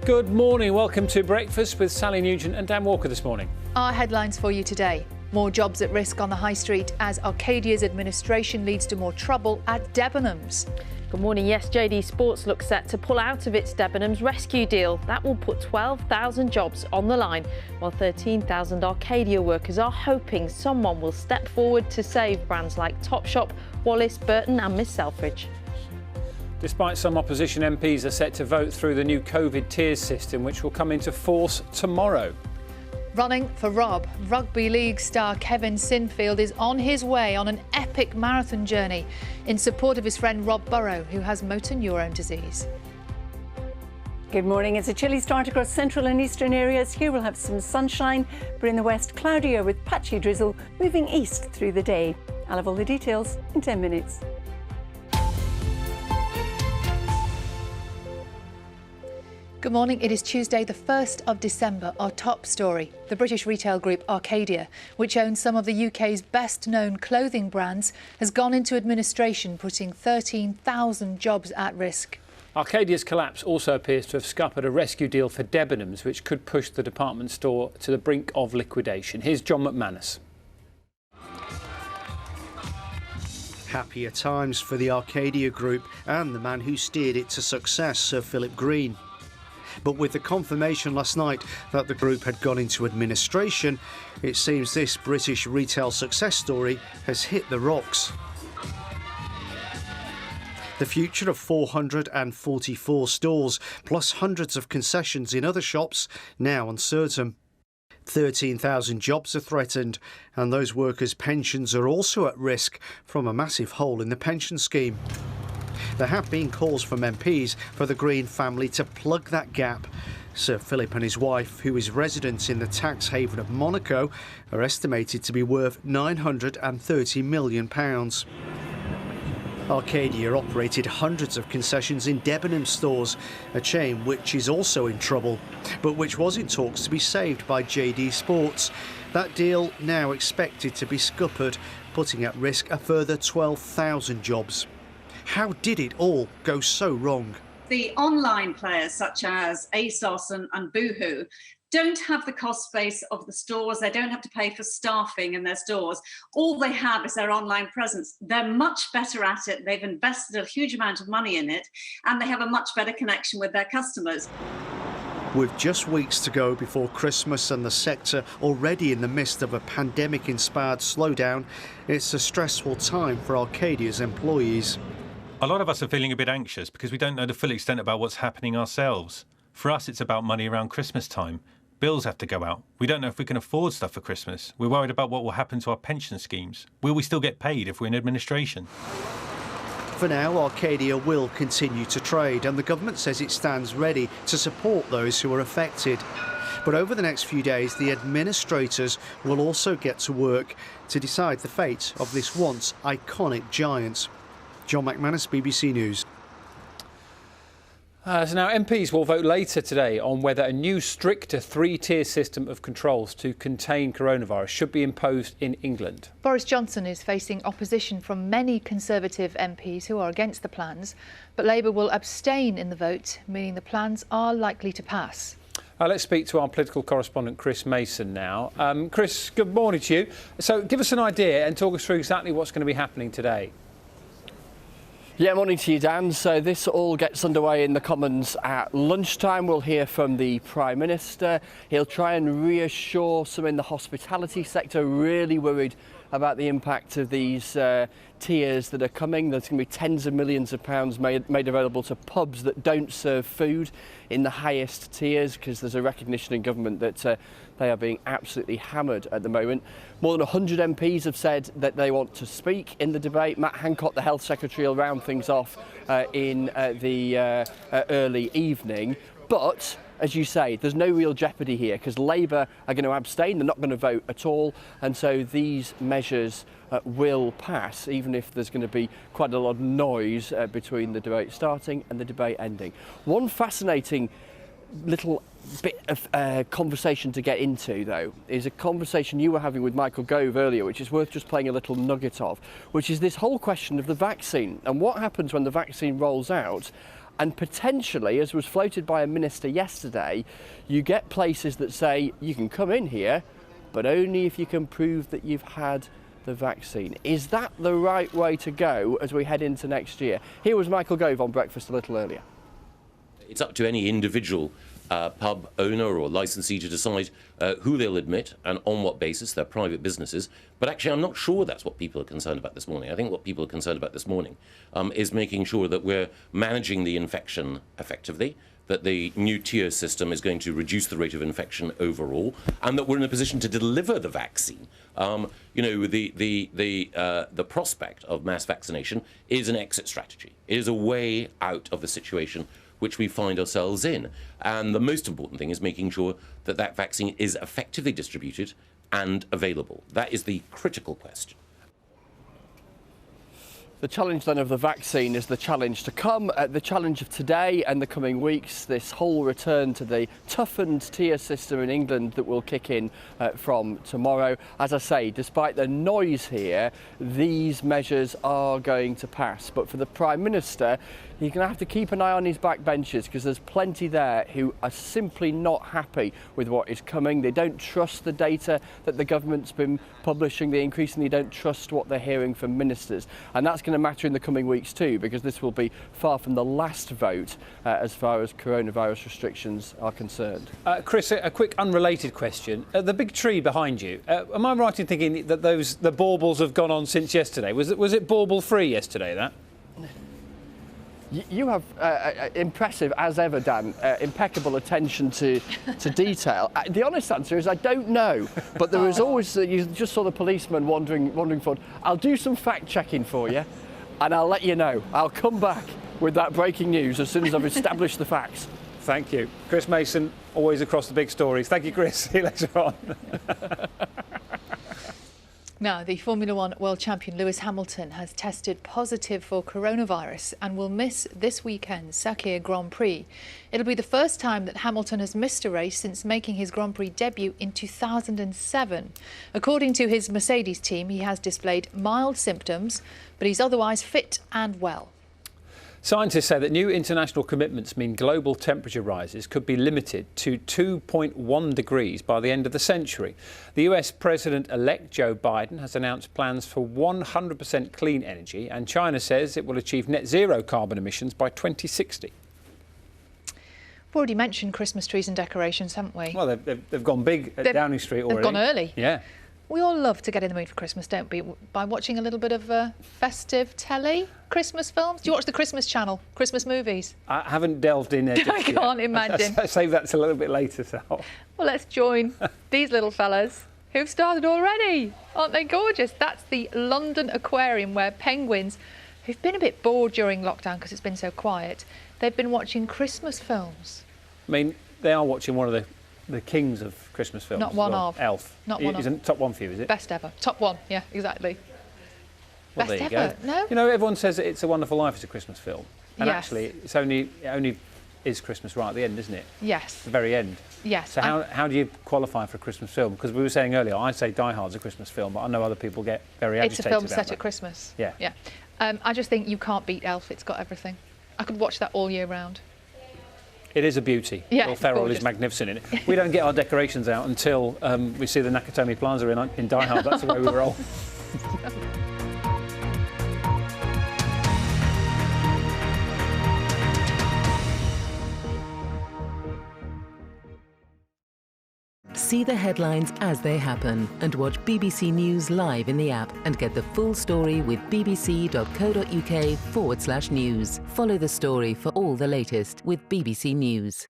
Good morning. Welcome to Breakfast with Sally Nugent and Dan Walker this morning. Our headlines for you today. More jobs at risk on the high street as Arcadia's administration leads to more trouble at Debenhams. Good morning. Yes, JD Sports looks set to pull out of its Debenhams rescue deal. That will put 12,000 jobs on the line, while 13,000 Arcadia workers are hoping someone will step forward to save brands like Topshop, Wallis, Burton and Miss Selfridge. Despite some opposition, MPs are set to vote through the new COVID tiers system, which will come into force tomorrow. Running for Rob, Rugby League star Kevin Sinfield is on his way on an epic marathon journey in support of his friend Rob Burrow, who has motor neurone disease. Good morning. It's a chilly start across central and eastern areas. Here we'll have some sunshine, but in the west, cloudier with patchy drizzle moving east through the day. I'll have all the details in 10 minutes. Good morning. It is Tuesday, the 1st of December. Our top story. The British retail group Arcadia, which owns some of the UK's best-known clothing brands, has gone into administration, putting 13,000 jobs at risk. Arcadia's collapse also appears to have scuppered a rescue deal for Debenhams, which could push the department store to the brink of liquidation. Here's John McManus. Happier times for the Arcadia group and the man who steered it to success, Sir Philip Green. But with the confirmation last night that the group had gone into administration, it seems this British retail success story has hit the rocks. The future of 444 stores, plus hundreds of concessions in other shops, now uncertain. 13,000 jobs are threatened, and those workers' pensions are also at risk from a massive hole in the pension scheme. There have been calls from MPs for the Green family to plug that gap. Sir Philip and his wife, who is resident in the tax haven of Monaco, are estimated to be worth £930 million. Arcadia operated hundreds of concessions in Debenhams stores, a chain which is also in trouble, but which was in talks to be saved by JD Sports. That deal now expected to be scuppered, putting at risk a further 12,000 jobs. How did it all go so wrong? The online players such as ASOS and Boohoo don't have the cost base of the stores. They don't have to pay for staffing in their stores. All they have is their online presence. They're much better at it. They've invested a huge amount of money in it, and they have a much better connection with their customers. With just weeks to go before Christmas and the sector already in the midst of a pandemic-inspired slowdown, it's a stressful time for Arcadia's employees. A lot of us are feeling a bit anxious because we don't know the full extent about what's happening ourselves. For us, it's about money around Christmas time. Bills have to go out. We don't know if we can afford stuff for Christmas. We're worried about what will happen to our pension schemes. Will we still get paid if we're in administration? For now, Arcadia will continue to trade, and the government says it stands ready to support those who are affected. But over the next few days, the administrators will also get to work to decide the fate of this once iconic giant. John McManus, BBC News. So now MPs will vote later today on whether a new stricter three-tier system of controls to contain coronavirus should be imposed in England. Boris Johnson is facing opposition from many Conservative MPs who are against the plans, but Labour will abstain in the vote, meaning the plans are likely to pass. Let's speak to our political correspondent Chris Mason now. Chris, good morning to you. So give us an idea and talk us through exactly what's going to be happening today. Yeah, morning to you, Dan. So this all gets underway in the Commons at lunchtime. We'll hear from the Prime Minister. He'll try and reassure some in the hospitality sector, really worried about the impact of these tiers that are coming. There's going to be tens of millions of pounds made available to pubs that don't serve food in the highest tiers, because there's a recognition in government that they are being absolutely hammered at the moment. More than 100 MPs have said that they want to speak in the debate. Matt Hancock, the Health Secretary, will round things off in the early evening. But as you say, there's no real jeopardy here because Labour are going to abstain. They're not going to vote at all. And so these measures will pass, even if there's going to be quite a lot of noise between the debate starting and the debate ending. One fascinating little bit of conversation to get into, though, is a conversation you were having with Michael Gove earlier, which is worth just playing a little nugget of, which is this whole question of the vaccine and what happens when the vaccine rolls out. And potentially, as was floated by a minister yesterday, you get places that say you can come in here, but only if you can prove that you've had the vaccine. Is that the right way to go as we head into next year? Here was Michael Gove on Breakfast a little earlier. It's up to any individual pub owner or licensee to decide who they'll admit and on what basis. They're private businesses. But actually, I'm not sure that's what people are concerned about this morning. I think what people are concerned about this morning is making sure that we're managing the infection effectively, that the new tier system is going to reduce the rate of infection overall, and that we're in a position to deliver the vaccine. You know, the prospect of mass vaccination is an exit strategy. It is a way out of the situation which we find ourselves in. And the most important thing is making sure that that vaccine is effectively distributed and available. That is the critical question. The challenge then of the vaccine is the challenge to come, the challenge of today and the coming weeks, this whole return to the toughened tier system in England that will kick in from tomorrow. As I say, despite the noise here, these measures are going to pass. But for the Prime Minister, you're going to have to keep an eye on his backbenchers, because there's plenty there who are simply not happy with what is coming. They don't trust the data that the government's been publishing. They increasingly don't trust what they're hearing from ministers. And that's going to matter in the coming weeks too, because this will be far from the last vote as far as coronavirus restrictions are concerned. Chris, a quick unrelated question. The big tree behind you, am I right in thinking that the baubles have gone on since yesterday? Was it bauble free yesterday, that? You have impressive, as ever, Dan, impeccable attention to detail. The honest answer is I don't know, but there is always, you just saw the policeman wandering forward. I'll do some fact checking for you and I'll let you know. I'll come back with that breaking news as soon as I've established the facts. Thank you. Chris Mason, always across the big stories. Thank you, Chris. See you later on. Now, the Formula One world champion Lewis Hamilton has tested positive for coronavirus and will miss this weekend's Sakhir Grand Prix. It'll be the first time that Hamilton has missed a race since making his Grand Prix debut in 2007. According to his Mercedes team, he has displayed mild symptoms, but he's otherwise fit and well. Scientists say that new international commitments mean global temperature rises could be limited to 2.1 degrees by the end of the century. The US President-elect Joe Biden has announced plans for 100% clean energy, and China says it will achieve net zero carbon emissions by 2060. We've already mentioned Christmas trees and decorations, haven't we? Well, they've gone big at Downing Street already. They've gone early. Yeah. We all love to get in the mood for Christmas, don't we? By watching a little bit of festive telly, Christmas films. Do you watch the Christmas channel, Christmas movies? I haven't delved in there just I can't imagine. Save that till a little bit later, Sal. Well, let's join these little fellas who've started already. Aren't they gorgeous? That's the London Aquarium, where penguins, who've been a bit bored during lockdown because it's been so quiet, they've been watching Christmas films. I mean, they are watching one of the kings of Christmas films. Not one of. Elf. Not one of. Isn't top one for you, is it? Best ever. Top one, yeah, exactly. Well, Best there you ever, go. no? You know, everyone says that It's a Wonderful Life is a Christmas film. And Yes. actually, it only is Christmas right at the end, isn't it? Yes. The very end. Yes. So how do you qualify for a Christmas film? Because we were saying earlier, I say Die Hard's a Christmas film, but I know other people get very agitated It's a film about set that. at Christmas. Yeah. Yeah. I just think you can't beat Elf. It's got everything. I could watch that all year round. It is a beauty. Yeah, Will Ferrell gorgeous. is magnificent in it. We don't get our decorations out until we see the Nakatomi Plaza in Die Hard. That's the way we roll. See the headlines as they happen and watch BBC News live in the app and get the full story with bbc.co.uk/news. Follow the story for all the latest with BBC News.